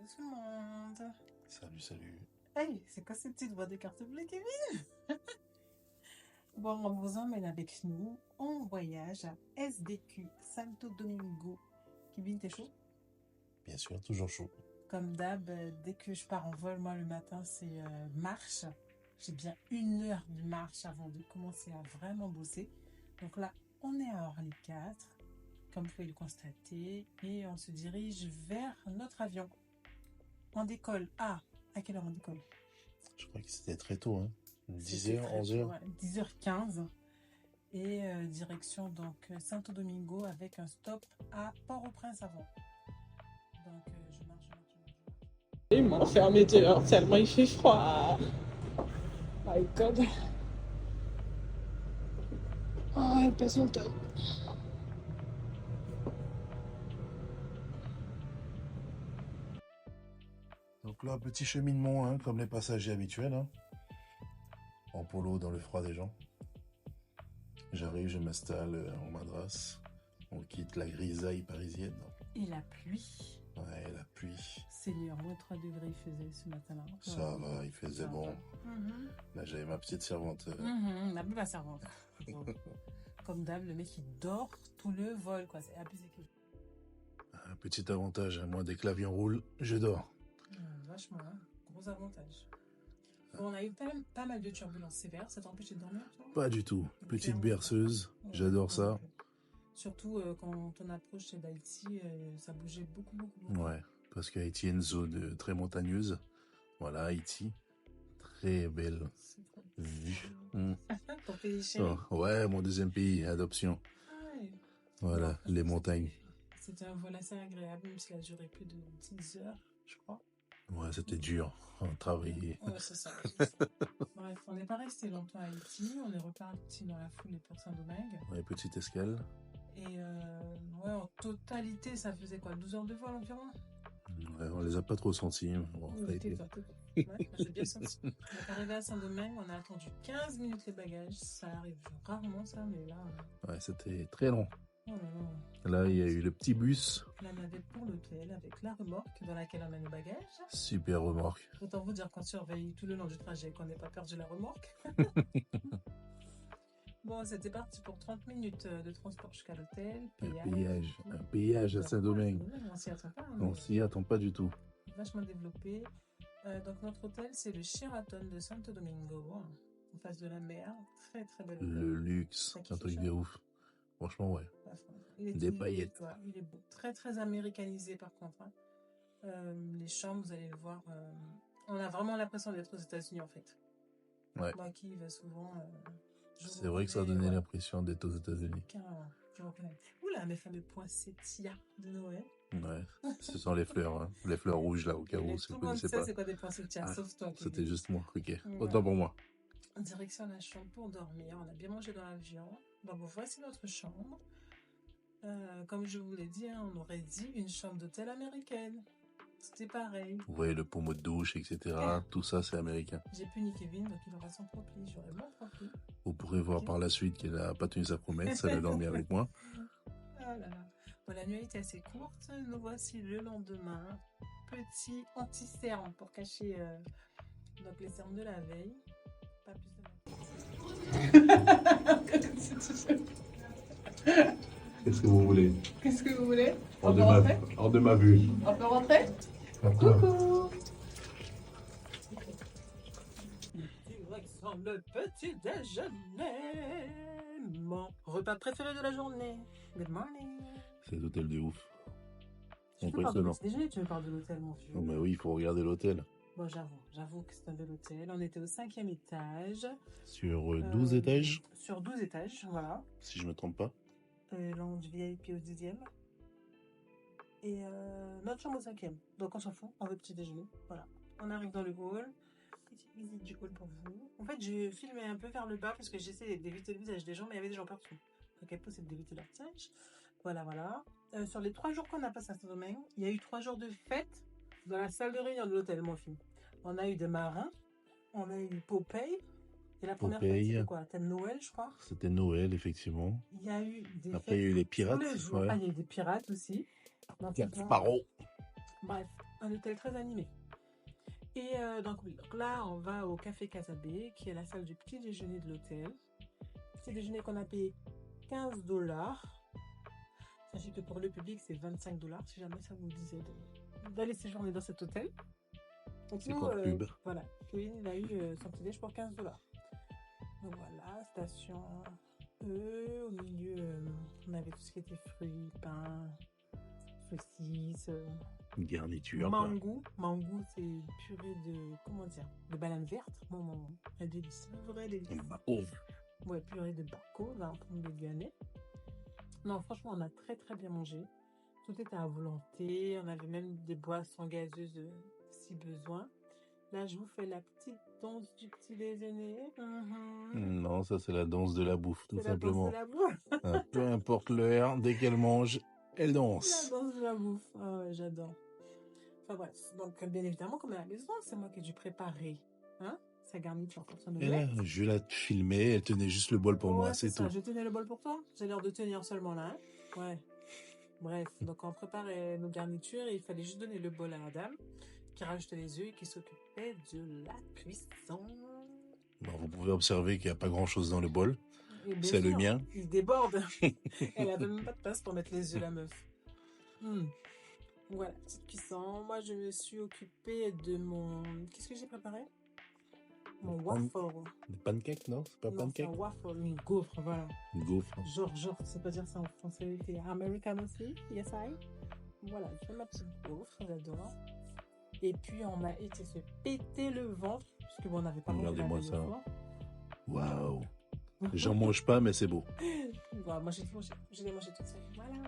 Salut tout le monde. Salut, salut. Hey, c'est quoi cette petite voix de carte bleue, Kevin? Bon, on vous emmène avec nous en voyage à SDQ, Santo Domingo. Kevin, t'es chaud? Bien sûr, toujours chaud. Comme d'hab, dès que je pars en vol, moi le matin, c'est marche. J'ai bien 1 heure de marche avant de commencer à vraiment bosser. Donc là, on est à Orly 4, comme vous pouvez le constater, et on se dirige vers notre avion. On décolle à quelle heure on décolle? Je crois que c'était très tôt, hein. 10h, C'était très 11h. tôt, ouais, 10h15. Et direction donc Santo Domingo avec un stop à Port-au-Prince avant. Donc je marche. Ils m'ont enfermé dehors tellement il fait froid. My God. Oh, elle pèse son temps. Donc là, petit cheminement, hein, comme les passagers habituels, hein. En polo dans le froid des gens. J'arrive, je m'installe en madras. On quitte la grisaille parisienne. Et la pluie. Ouais, la pluie. Seigneur, moins 3 degrés il faisait ce matin-là. Ça va, il faisait bon. Là, j'avais ma petite servante. Ma servante. Comme d'hab, le mec il dort tout le vol, quoi. C'est abusé. Un petit avantage, hein, moi, dès que l'avion roule, je dors. Vachement, hein. Gros avantage. Bon, on a eu pas mal de turbulences sévères. Ça t'empêche de dormir, toi? Pas du tout. Petite berceuse, j'adore ça. Surtout quand on approche d'Haïti, ça bougeait beaucoup. Ouais, parce qu'Haïti est une zone très montagneuse. Voilà, Haïti. Très belle vue. Ton pays chéri? Oh, ouais, mon deuxième pays, adoption. Ouais. Voilà, Bon, les montagnes. C'était un vol assez agréable, même s'il a duré plus de 10 heures, je crois. Ouais, c'était dur. On travaillait. Ouais, c'est ça. Bref, on n'est pas resté longtemps à Haïti. On est reparti dans la foulée pour Saint-Domingue. Ouais, petite escale. Et ouais, en totalité, ça faisait quoi, 12 heures de vol environ? Ouais, on les a pas trop sentis. Bon, ça a été. Ouais, j'ai bien senti. On est arrivé à Saint-Domingue, on a attendu 15 minutes les bagages. Ça arrive rarement, ça, mais là. Ouais, c'était très long. Oh là là. Là, il y a eu le petit bus. La navette pour l'hôtel avec la remorque dans laquelle on met nos bagages. Super remorque. Autant vous dire qu'on surveille tout le long du trajet, qu'on n'ait pas perdu la remorque. Bon, c'était parti pour 30 minutes de transport jusqu'à l'hôtel. Un péage à Saint-Domingue. On s'y attend pas. On s'y attend pas du tout. Vachement développé. Donc notre hôtel, c'est le Sheraton de Santo Domingo, en face de la mer. Très très bel hôtel. Le luxe, un truc de ouf. Franchement, ouais. Des paillettes. Il est beau. Très très américanisé par contre. Les chambres, vous allez le voir. On a vraiment l'impression d'être aux États-Unis en fait. Ouais. Moi qui y vais souvent. C'est vrai que ça a donné l'impression d'être aux États-Unis. Carrément, je reconnais. Oula, mes fameux poinsettias de Noël. Ouais, ce sont les fleurs, hein. Les fleurs rouges là au cas où, si vous ne connaissez pas. C'est quoi des poinsettias, sauf toi. C'était juste moi, ok. Autant pour moi. En direction de la chambre pour dormir. On a bien mangé dans l'avion. Donc voici notre chambre. Comme je vous l'ai dit, hein, on aurait dit une chambre d'hôtel américaine. C'était pareil. Vous voyez le pommeau de douche, etc. Tout ça, c'est américain. J'ai puni Kevin, donc il aura son propre lit. J'aurai mon propre lit. Vous pourrez voir par la suite qu'elle n'a pas tenu sa promesse. Elle a dormi avec moi. Ah là là. Bon, la nuit était assez courte. Nous voici le lendemain. Petit anti-cerne pour cacher donc les cernes de la veille. Pas plus de Qu'est-ce que vous voulez? Qu'est-ce que vous voulez? Hors de ma vue. On peut rentrer? Coucou. Direction le petit déjeuner. Mon repas préféré de la journée. Good morning. C'est l'hôtel de ouf. Tu veux parler de petit déjeuner, tu veux parler de l'hôtel, mon vieux? Non, mais oui, il faut regarder l'hôtel. Bon, j'avoue que c'est un bel hôtel. On était au 5e étage. Sur 12 étages? Sur 12 étages, voilà. Si je me trompe pas. Lounge VIP au 10e. Et notre chambre au 5e. Donc on s'en fout, on veut petit déjeuner. Voilà. On arrive dans le hall. Petite visite du hall pour vous. En fait, j'ai filmé un peu vers le bas parce que j'essaie d'éviter le visage des gens, mais il y avait des gens partout. Donc elle possible d'éviter leur visage. Voilà. Sur les 3 jours qu'on a passé à Saint-Domingue, il y a eu 3 jours de fête dans la salle de réunion de l'hôtel, mon film. On a eu des marins, on a eu Popeye. Et la première fête, c'était quoi? Thème Noël, je crois. C'était Noël, effectivement. Il y a eu des Après, il y a eu les pirates. Ouais. Il y a eu des pirates aussi. Jack Sparrow. Bref, un hôtel très animé. Et donc, oui, donc là, on va au Café Casabé, qui est la salle du petit déjeuner de l'hôtel. Petit déjeuner qu'on a payé 15 $. Sachez que pour le public, c'est 25 $, si jamais ça vous disait d'aller séjourner dans cet hôtel. Donc, C'est nous, quoi le pub? voilà, Kevin, il a eu son petit déj pour 15 $. Donc voilà, station E, au milieu, on avait tout ce qui était fruits, pain, saucisses, Garniture, quoi. Mangou, c'est une purée de, comment dire, de banane verte. Un délice, un vrai délice. Oh. Ouais, purée de barco, là, en pomme de Guyanais. Non, franchement, on a très très bien mangé. Tout était à volonté. On avait même des boissons gazeuses si besoin. Là, je vous fais la petite danse du petit déjeuner. Non, ça c'est la danse de la bouffe, tout C'est la danse de simplement. la bouffe. Peu importe l'heure, dès qu'elle mange, elle La danse. danse de la bouffe. Ah ouais, j'adore. Enfin bref, donc bien évidemment, comme à la maison, c'est moi qui ai dû préparer sa garniture pour son Et là, omelette. je la filmais, elle tenait juste le bol pour moi, Ouais, c'est ça, tout. je tenais le bol pour toi. J'ai l'air de tenir seulement là. Ouais. Bref, donc on préparait nos garnitures et il fallait juste donner le bol à la dame qui rajoutait les œufs et qui s'occupait de la cuisson. Bon, vous pouvez observer qu'il n'y a pas grand-chose dans le bol. Et bien C'est le sûr, mien. il déborde. Elle avait même pas de place pour mettre les œufs, la meuf. Voilà, petite cuisson. Moi, je me suis occupée de mon... Qu'est-ce que j'ai préparé? Mon waffle. Des pancakes, non? C'est pas Non, c'est pancake? un waffle, une gaufre, voilà. Une gaufre. Genre, tu sais pas dire ça en français. C'est American aussi, yes I. Voilà, je fais ma petite gaufre, j'adore. Et puis, on a été se péter le ventre, puisque bon, on n'avait pas mangé la Regardez-moi dernière ça. fois. Waouh! J'en mange pas, mais c'est beau. Voilà, moi, je l'ai mangé toute seule. Voilà.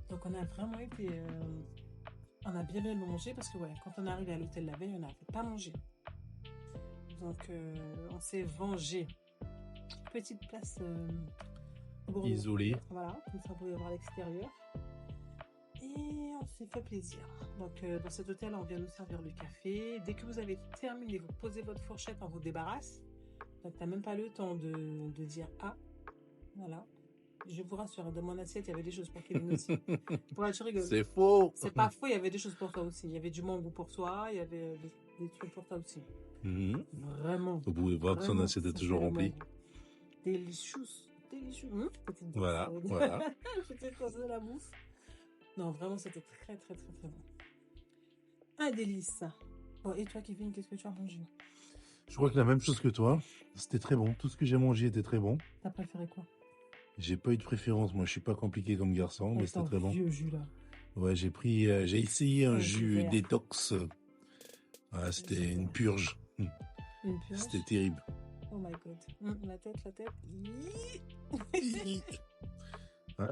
Donc, on a vraiment été... on a bien mangé, parce que ouais, quand on est arrivé à l'hôtel la veille, on n'avait pas mangé. Donc, on s'est vengé. Petite place Isolée. Voilà, comme ça, vous pouvez voir l'extérieur. Et on s'est fait plaisir. Donc, dans cet hôtel, on vient nous servir le café. Dès que vous avez terminé, vous posez votre fourchette, on vous débarrasse. Donc, tu n'as même pas le temps de dire « Ah ». Voilà. Je vous rassure, dans mon assiette, il y avait des choses pour Kevin aussi. Ouais, tu rigoles. C'est faux! C'est pas faux, il y avait des choses pour toi aussi. Il y avait du mango pour toi, il y avait des trucs pour toi aussi. Vraiment. Vous pouvez voir que son assiette est toujours remplie. Délicieux. Voilà. Petite danse de la bouffe. Non, vraiment, c'était très, très, très, très bon. Un délice. Bon, et toi, Kevin, qu'est-ce que tu as mangé? Je crois que la même chose que toi. C'était très bon. Tout ce que j'ai mangé était très bon. T'as préféré quoi? J'ai pas eu de préférence. Moi, je suis pas compliqué comme garçon, mais c'était très bon. Vieux jus, là. Ouais, j'ai essayé un jus détox. Voilà, c'était une purge. Une purge? C'était terrible. Oh my god. La tête. Ouais.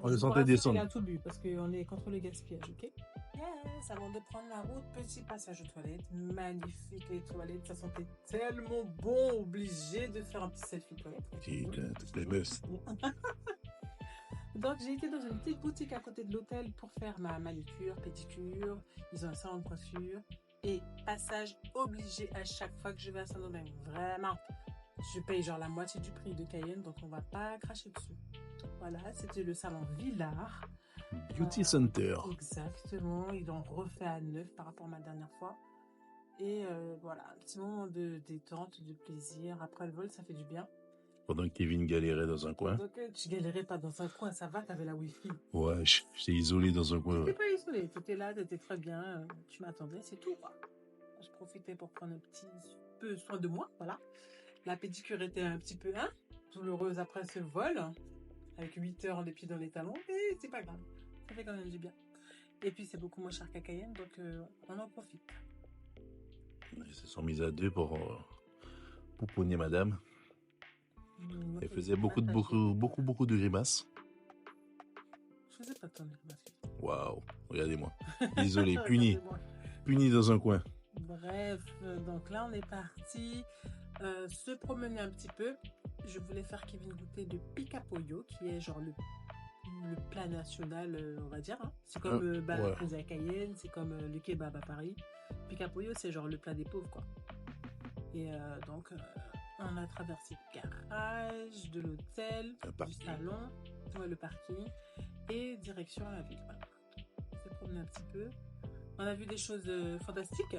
On le sentait descendre. Il a tout bu parce qu'on est contre le gaspillage, ok? Yes, avant de prendre la route, petit passage aux toilettes. Magnifique, les toilettes, ça sentait tellement bon. Obligé de faire un petit selfie toilette. Toutes les meufs. Donc, j'ai été dans une petite boutique à côté de l'hôtel pour faire ma manucure, pédicure. Ils ont un salon de coiffure. Et passage obligé à chaque fois que je vais à Saint-Domingue. Vraiment. Je paye genre la moitié du prix de Cayenne, donc on va pas cracher dessus. Voilà, c'était le salon Villard. Beauty Center. Exactement. Ils l'ont refait à neuf par rapport à ma dernière fois. Et voilà, un petit moment de détente, de plaisir. Après le vol, ça fait du bien. Pendant que Kevin galérait dans un coin. Donc, tu galérais pas dans un coin, ça va, t'avais la Wifi. Ouais, j'étais isolé dans un coin. T'étais pas isolé, t'étais là, t'étais très bien, tu m'attendais, c'est tout, quoi. Je profitais pour prendre un petit peu soin de moi, voilà. La pédicure était un petit peu, douloureuse après ce vol, avec 8 heures les pieds dans les talons, mais c'est pas grave, ça fait quand même du bien. Et puis, c'est beaucoup moins cher qu'à Cayenne, donc on en profite. Ils se sont mis à deux pour pouponner madame. Elle faisait beaucoup de grimaces. Je faisais pas tant de grimaces. Waouh, regardez-moi. Isolé, puni dans un coin. Bref, donc là on est parti se promener un petit peu. Je voulais faire Kevin goûter de pica pollo, qui est genre le plat national, on va dire. C'est comme la pizza à Cayenne, c'est comme le kebab à Paris. Pica pollo, c'est genre le plat des pauvres, quoi. Et donc, on a traversé le garage de l'hôtel, du salon, le parking, et direction la ville. Voilà. On s'est promené un petit peu. On a vu des choses fantastiques,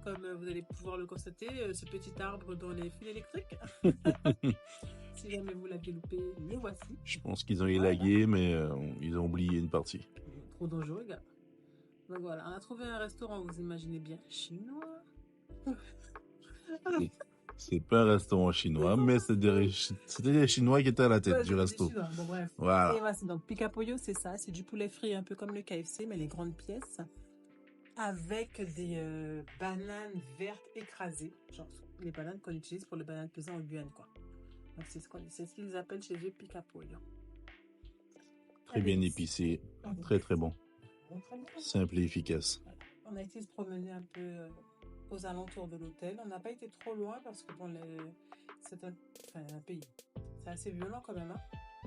comme vous allez pouvoir le constater, ce petit arbre dans les fils électriques. Si jamais vous l'aviez loupé, les voici. Je pense qu'ils ont Voilà. élagué, mais ils ont oublié une partie. Trop dangereux, gars. Donc voilà, on a trouvé un restaurant, vous imaginez bien, chinois. C'est pas un restaurant chinois, mais c'était les Chinois qui étaient à la tête Ouais, du c'était des resto. Chinois. Bon, bref. Et Voilà. voilà, c'est donc Pica Pollo, c'est ça, c'est du poulet frit un peu comme le KFC, mais les grandes pièces, avec des bananes vertes écrasées, genre les bananes qu'on utilise pour le banane pesant en Guyane, quoi. Donc c'est ce qu'ils appellent chez eux Pica Pollo. Très bien épicé, très très bon. Simple et efficace. On a été se promener un peu aux alentours de l'hôtel. On n'a pas été trop loin parce que bon, c'est un pays. C'est assez violent quand même. Hein.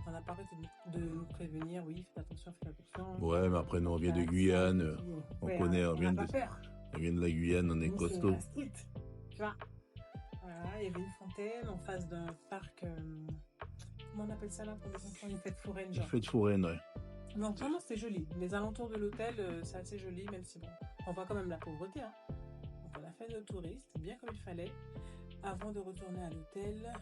On n'a pas arrêté de nous prévenir. Oui, faites attention, faites attention. Ouais, mais après, nous, on vient de Guyane. On connaît, on vient de la Guyane, on est costaud. Tu vois. Voilà, il y avait une fontaine en face d'un parc. Comment on appelle ça là pour les enfants? Une fête foraine, genre. Une fête foraine, ouais. Non, vraiment, c'est joli. Les alentours de l'hôtel, c'est assez joli, même si bon, on voit quand même la pauvreté. Hein. Donc, on a fait nos touristes, bien comme il fallait. Avant de retourner à l'hôtel,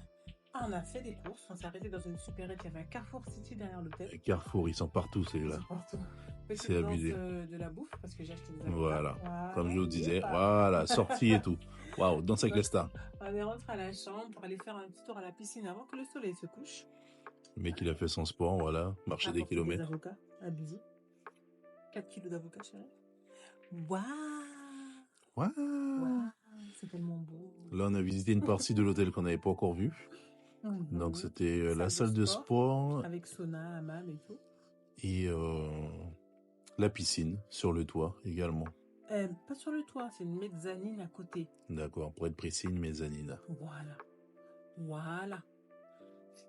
on a fait des courses. On s'est arrêté dans une supérette. Il y avait un Carrefour City derrière l'hôtel. Les Carrefour, ils sont partout, celui-là. C'est abusé. De la bouffe, parce que j'ai acheté des avocats. Voilà, comme je vous disais, voilà, sortie et tout. Waouh, danse avec les stars. On est rentré à la chambre pour aller faire un petit tour à la piscine avant que le soleil se couche. Le mec, il a fait son sport, voilà, marcher des kilomètres. Des avocats, abusé. 4 kilos d'avocats, chérie. Waouh! Waouh! C'est tellement beau. Là, on a visité une partie de l'hôtel qu'on n'avait pas encore vue. Donc, c'était la salle de sport. Avec sauna, hammam et tout. Et la piscine sur le toit également. Pas sur le toit, c'est une mezzanine à côté. D'accord, pour être précis, une mezzanine. Voilà.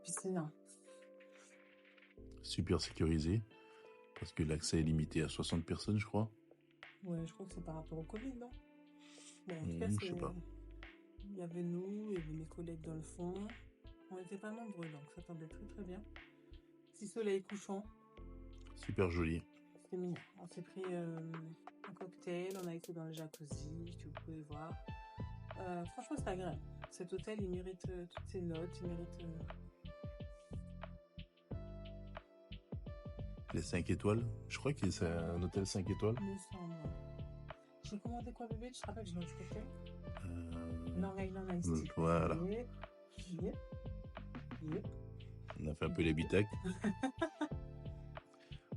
Piscine. Super sécurisé, parce que l'accès est limité à 60 personnes, je crois. Ouais, je crois que c'est par rapport au Covid, non? Bon, en tout cas, je sais pas. Il y avait nous, il y avait mes collègues dans le fond. On n'était pas nombreux, donc ça tombait très très bien. Petit soleil couchant. Super joli. C'était mignon. On s'est pris un cocktail, on a été dans le jacuzzi, que vous pouvez voir. Franchement, c'est agréable. Cet hôtel, il mérite toutes ses notes, il mérite... Les 5 étoiles. Je crois que c'est un hôtel 5 étoiles. Il me semble. J'ai commandé quoi, bébé? Tu te rappelles, j'ai mangé cocktail Long Island Iced Tea. Voilà. Yep. On a fait un peu les bitacs.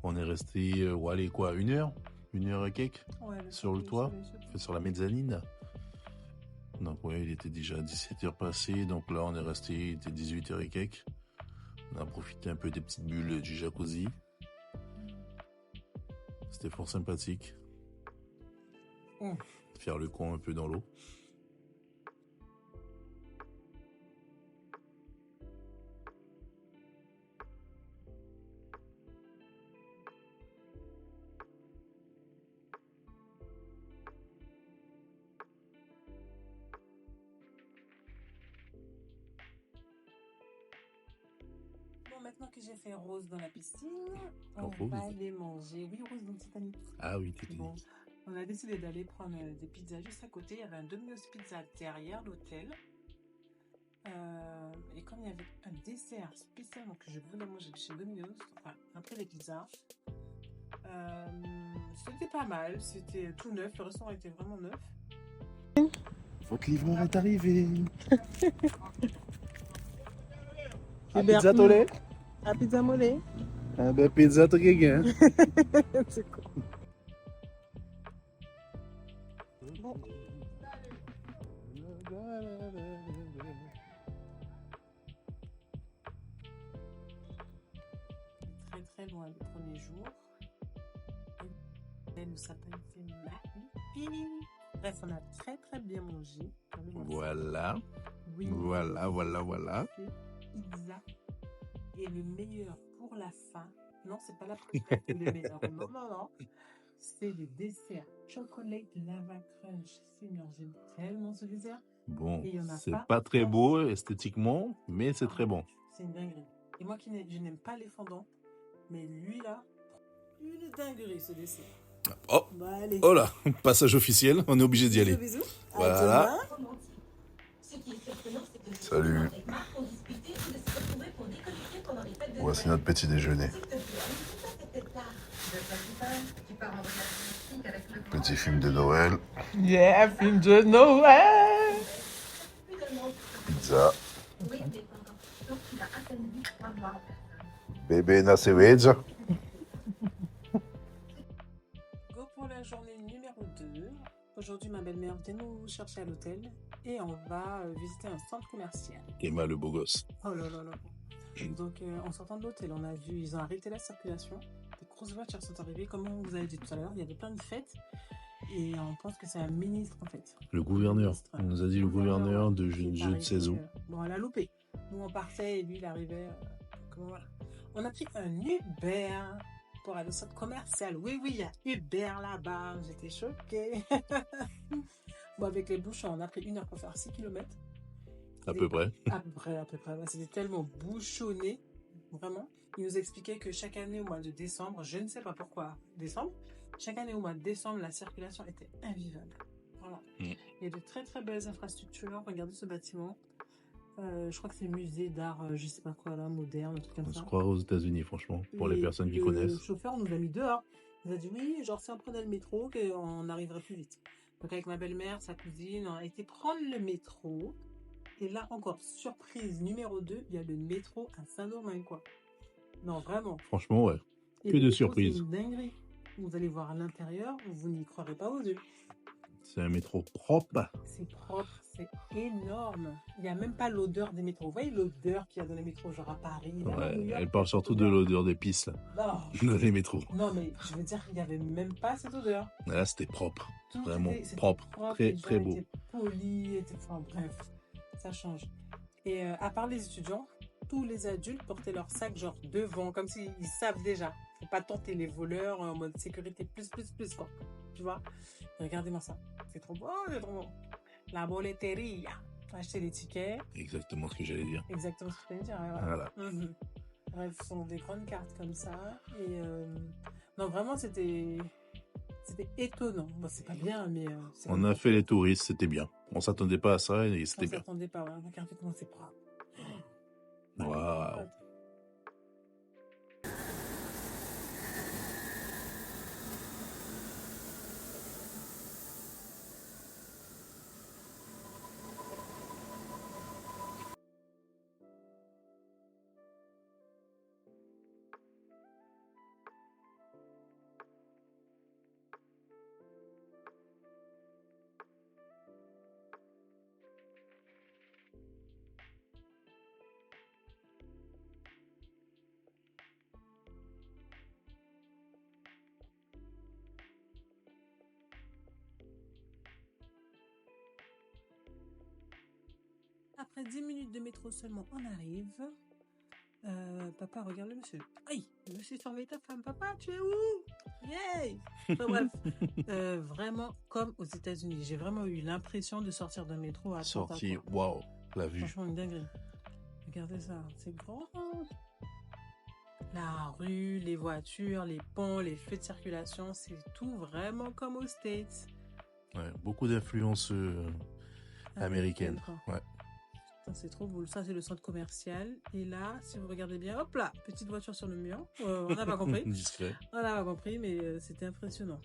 On est resté, allez, quoi, 1 heure? 1 heure et quelques sur le toit, sur la mezzanine. Donc, ouais, il était déjà 17h passé. Donc là, on est resté, il était 18h et quelques. On a profité un peu des petites bulles du jacuzzi. C'était fort sympathique. Faire le con un peu dans l'eau. Maintenant que j'ai fait Rose dans la piscine, on va aller manger. Oui, Rose dans Titanic. Ah oui, Titanic. Bon, on a décidé d'aller prendre des pizzas juste à côté. Il y avait un Domino's Pizza derrière l'hôtel. Et comme il y avait un dessert spécialement que je voulais manger chez Domino's, enfin, après les pizzas, c'était pas mal. C'était tout neuf. Le restaurant était vraiment neuf. Votre livreur est arrivé. La pizza tolé. La pizza mollet. Ah ben pizza très bien. C'est cool. Bon. Très très loin le premier jour. Et le sapin était magnifique. Bref, on a très très bien mangé. Voilà. Oui. Voilà. Pizza. Et le meilleur pour la fin. Non, c'est pas la préférée qui est le meilleur. Non. C'est le dessert chocolate lava crunch. Seigneur, j'aime tellement ce dessert. Bon, c'est pas très beau esthétiquement, mais c'est très bon. C'est une dinguerie. Et moi je n'aime pas les fondants, mais lui là, une dinguerie ce dessert. Oh, Bon, allez. oh là, passage officiel, on est obligé d'y aller. Bisous. Voilà. À demain. Salut. Voici notre petit déjeuner. Petit film de Noël, Yeah, film de Noël. pizza. Bébé Nasewedge. Go pour la journée numéro 2. Aujourd'hui, ma belle-mère vient nous chercher à l'hôtel et on va visiter un centre commercial. Emma le beau gosse. Oh là là là. Donc, en sortant de l'hôtel, on a vu, ils ont arrêté la circulation. Des grosses voitures sont arrivées. Comme on vous avait dit tout à l'heure, il y avait plein de fêtes. Et on pense que c'est un ministre, en fait. Le gouverneur. On nous a dit le gouverneur de je qui est ne sais où. arrivé, bon, elle a loupé. Nous, on partait et lui, il arrivait. Voilà. On a pris un Uber pour aller au centre commercial. Oui, il y a Uber là-bas. J'étais choquée. Bon, avec les bouchons, on a pris 1 heure pour faire 6 km. À peu près. À peu près. Ouais, c'était tellement bouchonné. Vraiment. Il nous expliquait que chaque année au mois de décembre, je ne sais pas pourquoi décembre, chaque année au mois de décembre, la circulation était invivable. Voilà. Il y a de très très belles infrastructures. Regardez ce bâtiment. Je crois que c'est musée d'art, je sais pas quoi là, moderne, un truc comme On ça. se croirait aux États-Unis, franchement, pour les personnes qui connaissent. Le chauffeur nous a mis dehors. Il nous a dit oui, genre si on prenait le métro, qu'on arriverait plus vite. Donc avec ma belle-mère, sa cousine, on a été prendre le métro. Et là encore, surprise numéro 2, il y a le métro à Saint-Domingue, quoi. Non, vraiment. Franchement, ouais. Et Que le de métro, surprises. C'est une dinguerie. Vous allez voir à l'intérieur, vous n'y croirez pas vos yeux. C'est un métro propre. C'est propre, c'est énorme. Il n'y a même pas l'odeur des métros. Vous voyez l'odeur qu'il y a dans les métros, genre à Paris, même à New Ouais, York, elle parle surtout de l'odeur des pistes, là, Non, dans les métros. non, mais je veux dire, il n'y avait même pas cette odeur. Là, c'était propre. Tout Vraiment c'était propre. Très, les gens très beau. étaient polis, enfin bref, ça change. Et à part les étudiants, tous les adultes portaient leur sac genre devant, comme s'ils savent déjà. Faut pas tenter les voleurs en mode sécurité plus, quoi. Tu vois? Regardez-moi ça. C'est trop beau, c'est trop beau. La boleteria. Acheter les tickets. Exactement ce que j'allais dire. Exactement ce que je voulais dire. Ouais, Voilà. Bref, ce sont des grandes cartes comme ça. Et non, vraiment, c'était étonnant. Bon, c'est pas bien, mais... On a fait les touristes, c'était bien. On s'attendait pas à ça et on c'était bien. s'attendait pas. Ouais. Regardez comment c'est propre. Waouh. Après 10 minutes de métro seulement, on arrive. Papa, regarde le monsieur. Aïe, le monsieur surveille ta femme. Papa, tu es où? Yay! Enfin, bref, vraiment comme aux États-Unis. J'ai vraiment eu l'impression de sortir d'un métro à Sorti, Atlanta, waouh, la vue. franchement, une dinguerie. Regardez ça, c'est grand. La rue, les voitures, les ponts, les feux de circulation, c'est tout vraiment comme aux States. Ouais, beaucoup d'influences américaines. Ouais. Putain, c'est trop beau. Ça, c'est le centre commercial. Et là, si vous regardez bien, hop là, petite voiture sur le mur. On n'a pas compris. Discret. On n'a pas compris, mais c'était impressionnant.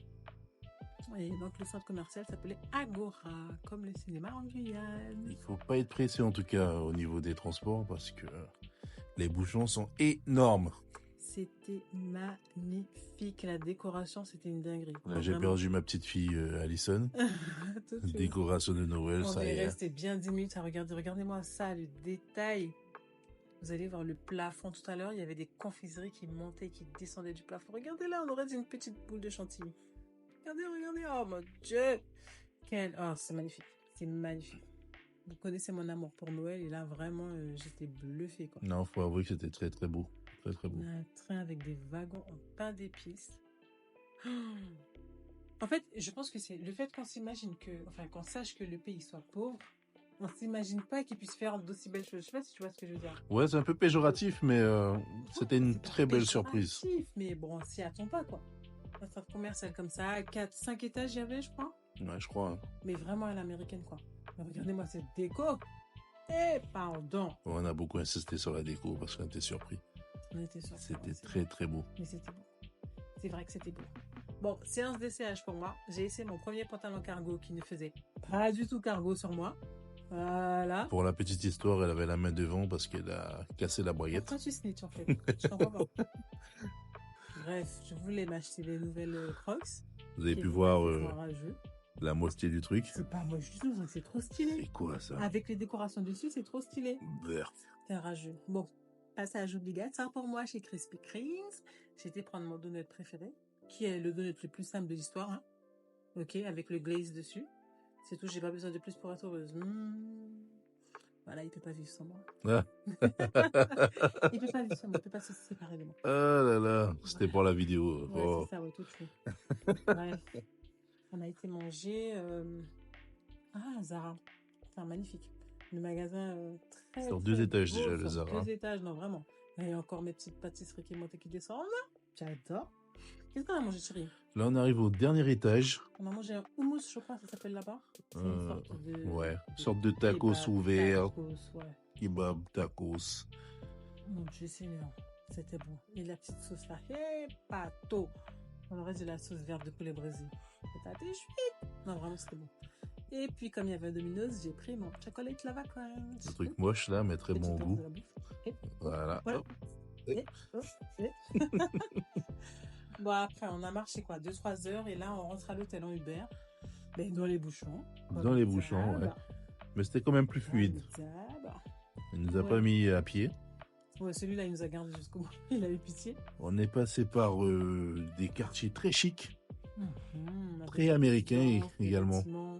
Et donc, le centre commercial s'appelait Agora, comme le cinéma en Guyane. Il faut pas être pressé en tout cas au niveau des transports parce que les bouchons sont énormes. C'était magnifique. La décoration, c'était une dinguerie. Là, j'ai perdu ma petite fille Alison. Décoration de Noël, on ça y est est. resté bien 10 minutes à regarder. Regardez-moi ça, le détail. Vous allez voir le plafond tout à l'heure. Il y avait des confiseries qui montaient, qui descendaient du plafond. Regardez là, on aurait dit une petite boule de chantilly. Regardez. Oh mon Dieu. Oh, c'est magnifique. C'est magnifique. Vous connaissez mon amour pour Noël. Et là, vraiment, j'étais bluffée, quoi. Non, faut avouer que c'était très très beau. Très très beau. Un train avec des wagons en pain d'épices. En fait, je pense que c'est le fait qu'on s'imagine qu'on sache que le pays soit pauvre, on s'imagine pas qu'il puisse faire d'aussi belles choses. Je sais pas si tu vois ce que je veux dire. Ouais, c'est un peu péjoratif, mais c'était une C'est pas très belle surprise. péjoratif, mais bon, on s'y attend pas, quoi. Un centre commercial comme ça, 4, 5 étages, il y avait, je crois. Ouais, je crois. Hein. Mais vraiment à l'américaine, quoi. Mais regardez-moi cette déco. Eh, pardon. On a beaucoup insisté sur la déco parce qu'on était surpris. On était surpris. C'était ouais, très très beau. Mais c'était beau. C'est vrai que c'était beau. Bon, séance d'essayage pour moi. J'ai essayé mon premier pantalon cargo qui ne faisait pas du tout cargo sur moi. Voilà. Pour la petite histoire, elle avait la main devant parce qu'elle a cassé la braguette. Pourquoi tu snitch en fait? Je comprends pas. Bref, je voulais m'acheter des nouvelles Crocs. Vous avez qui pu étaient voir rageux. la moitié du truc. C'est pas moche du tout, c'est trop stylé. C'est quoi ça? Avec les décorations dessus, c'est trop stylé. Vert. C'est rageux. Bon, passage obligatoire pour moi chez Krispy Kreme. J'ai été prendre mon donut préféré, qui est le donut le plus simple de l'histoire. Hein. Ok, avec le glaze dessus. C'est tout, j'ai pas besoin de plus pour être heureuse. Voilà, il peut pas vivre sans moi. Ah. Il peut pas vivre sans moi, il peut pas se séparer de moi. Ah là là, c'était pour la vidéo. Ouais, Oh. c'est ça, ouais, tout de suite. Bref, on a été manger Zara. Enfin, magnifique. Le magasin très Sur très 2 étages beau, déjà, le sur Zara. 2 étages, non, vraiment. Et encore mes petites pâtisseries qui montent et qui descendent. J'adore. Qu'est-ce qu'on a mangé, chérie? Là, on arrive au dernier étage. On a mangé un hummus, je crois, ça s'appelle là-bas. C'est une sorte de... Ouais, sorte de tacos kebab, ouverts. tacos, ouais. Kebab, tacos. Mon Dieu Seigneur, c'était bon. Et la petite sauce là, pato. On aurait dit la sauce verte de poulet brésil. C'était chouette. Non, vraiment, c'était bon. Et puis, comme il y avait un Domino's, j'ai pris mon chocolate lava crunch. Le truc moche là, mais très Petit bon temps goût. de la bouffe. Et Voilà. voilà. Hop. Et. Bon, après, on a marché quoi, 2-3 heures, et là, on rentre à l'hôtel en Uber. Mais dans les bouchons. Dans les bouchons, ouais. Mais c'était quand même plus fluide. Il nous a pas mis à pied. Ouais, celui-là, il nous a gardé jusqu'au bout. Il a eu pitié. On est passé par des quartiers très chics, très Avec américains des banques, des également. bâtiments.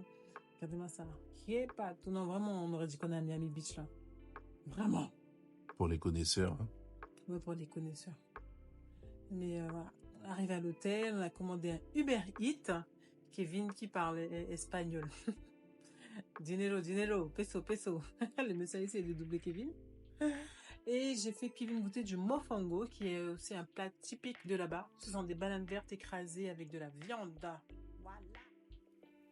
Regardez-moi ça là. Pas tout. Non, vraiment, on aurait dit qu'on est à Miami Beach là. Vraiment. Pour les connaisseurs. Hein. Ouais, pour les connaisseurs. Mais voilà. Arrivé à l'hôtel, on a commandé un Uber Eats. Kevin qui parle espagnol. Dinero, peso. Le monsieur a essayé de doubler Kevin. Et j'ai fait Kevin goûter du mofongo, qui est aussi un plat typique de là-bas. Ce sont des bananes vertes écrasées avec de la viande. Voilà.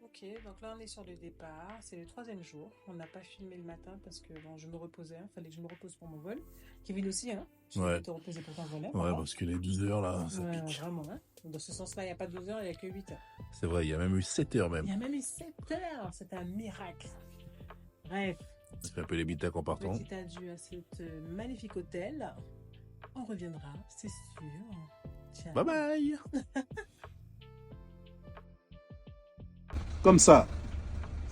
Ok, donc là on est sur le départ. C'est le 3e jour. On n'a pas filmé le matin parce que bon, je me reposais. Il fallait que je me repose pour mon vol. Kevin aussi, hein. Tu Ouais. devais te reposer pour ton vol. Hein, Ouais, parce que les 12 heures là, ça ouais, pique. vraiment. Hein. Dans ce sens-là, il n'y a pas 12 heures, il n'y a que 8 heures. C'est vrai, il y a même eu 7 heures même. Il y a même eu 7 heures. C'est un miracle. Bref. Ça fait un peu les bitacs en partant. Petit adieu à cet magnifique hôtel. On reviendra, c'est sûr. Ciao. Bye bye. Comme ça.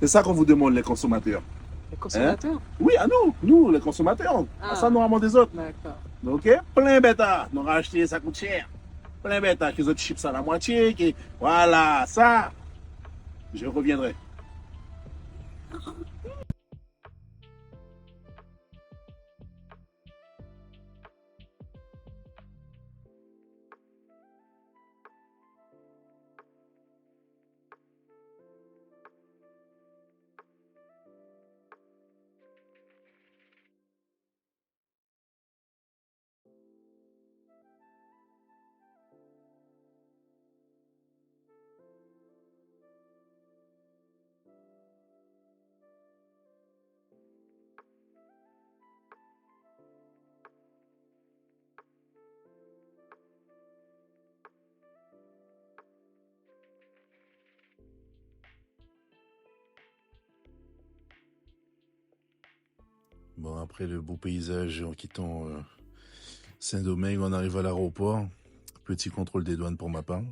C'est ça qu'on vous demande, les consommateurs. Les consommateurs? Oui, à nous, les consommateurs. Ah. Ça, nous ramons des autres. D'accord. Ok? Plein bêta. Nous racheter, ça coûte cher. Plein bêta, qui autres chips à la moitié. Qui... Voilà, ça. Je reviendrai. Bon, après le beau paysage en quittant Saint-Domingue, on arrive à l'aéroport. Petit contrôle des douanes pour ma part.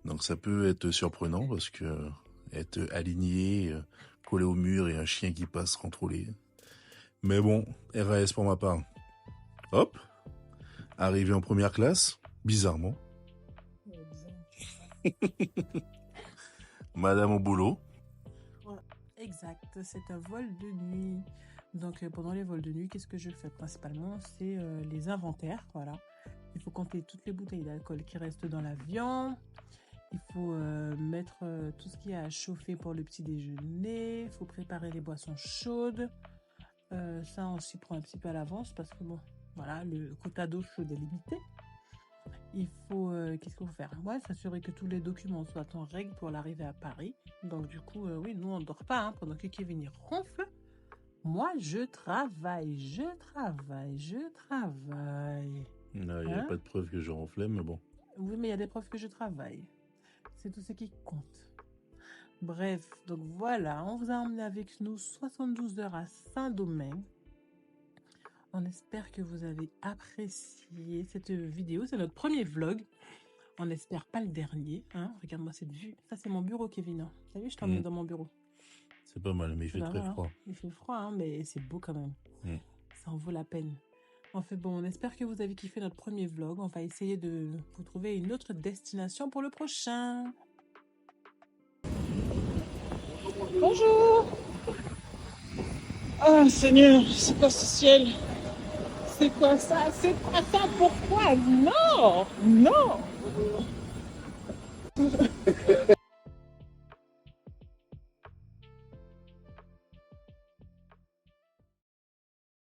Donc ça peut être surprenant parce que être aligné, collé au mur et un chien qui passe contrôlé. Mais bon, RAS pour ma part. Hop, arrivé en première classe, bizarrement. Madame au boulot. Exact, c'est un vol de nuit. Donc pendant les vols de nuit, qu'est-ce que je fais principalement? C'est les inventaires, voilà. Il faut compter toutes les bouteilles d'alcool qui restent dans l'avion. Il faut mettre tout ce qu'il y a à chauffer pour le petit déjeuner. Il faut préparer les boissons chaudes. Ça, on s'y prend un petit peu à l'avance parce que bon, voilà, le quota d'eau chaude est limité. il faut... qu'est-ce qu'il faut faire? Ouais, s'assurer que tous les documents soient en règle pour l'arrivée à Paris. Donc du coup, oui, nous on ne dort pas hein, pendant que Kevin y ronfle. Moi, je travaille. Non, il n'y a Hein? pas de preuve que je ronflais, mais bon. Oui, mais il y a des preuves que je travaille. C'est tout ce qui compte. Bref, donc voilà, on vous a emmené avec nous 72 heures à Saint-Domingue. On espère que vous avez apprécié cette vidéo. C'est notre premier vlog. On espère pas le dernier. Hein. Regarde-moi cette vue. Ça, c'est mon bureau, Kevin. Hein. T'as vu, je t'emmène dans mon bureau. C'est pas mal, mais il fait très froid. Il fait froid, hein, mais c'est beau quand même. Mm. Ça en vaut la peine. En fait, bon, on espère que vous avez kiffé notre premier vlog. On va essayer de vous trouver une autre destination pour le prochain. Bonjour. Ah, Seigneur, c'est quoi ce ciel? C'est quoi ça? C'est quoi ça? Pourquoi? Non! Non!